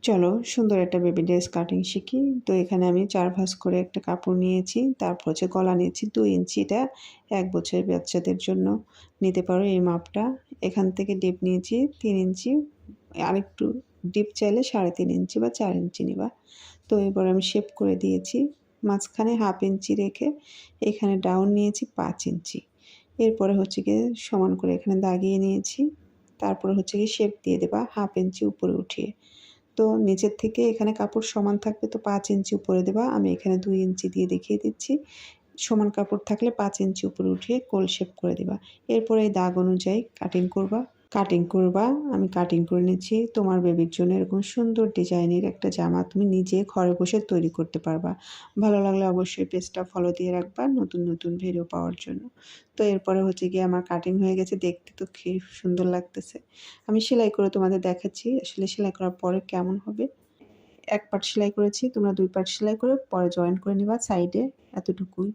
চলো সুন্দর একটা বেবি ড্রেস কাটিং শিখি। তো এখানে আমি 4 ভাঁজ করে একটা কাপড় নিয়েছি। তারপর হচ্ছে গলা নিয়েছি 2 ইঞ্চি। এটা 1 বছরের বাচ্চাদের জন্য নিতে পারো এই মাপটা। এখান থেকে ডিপ নিয়েছি 3 ইঞ্চি। আরেকটু ডিপ চাইলে 3.5 ইঞ্চি বা 4 ইঞ্চি নিবা। তো এবার আমি শেপ করে দিয়েছি। মাঝখানে 1/2 ইঞ্চি রেখে এখানে ডাউন নিয়েছি 5 ইঞ্চি। এরপরে হচ্ছে গিয়ে সমান করে এখানে দাগিয়ে নিয়েছি। তারপরে হচ্ছে গিয়ে শেপ দিয়ে দেবা 1/2 ইঞ্চি উপরে উঠিয়ে। তো নিচের থেকে এখানে কাপড় সমান থাকবে, তো 5 ইঞ্চি উপরে দেবা। আমি এখানে 2 ইঞ্চি দিয়ে দেখিয়ে দিচ্ছি। সমান কাপড় থাকলে 5 ইঞ্চি উপরে উঠিয়ে কোল শেপ করে দিবা। এরপরে এই দাগ অনুযায়ী কাটিং করবা। আমি কাটিং করে নিচ্ছি। তোমার বেবির জন্য এরকম সুন্দর ডিজাইনের একটা জামা তুমি নিজে ঘরে বসে তৈরি করতে পারবা। ভালো লাগলে অবশ্যই পেজটা ফলো দিয়ে রাখবা নতুন নতুন ভিডিও পাওয়ার জন্য। তো এরপরে হচ্ছে গিয়ে আমার কাটিং হয়ে গেছে, দেখতে তো কি সুন্দর লাগতেছে। আমি সেলাই করে তোমাদের দেখাচ্ছি আসলে সেলাই করার পরে কেমন হবে। 1 পার্ট সেলাই করেছি, তোমরা 2 পার্ট সেলাই করে পরে জয়েন করে নিবা সাইডে, এতটুকুই।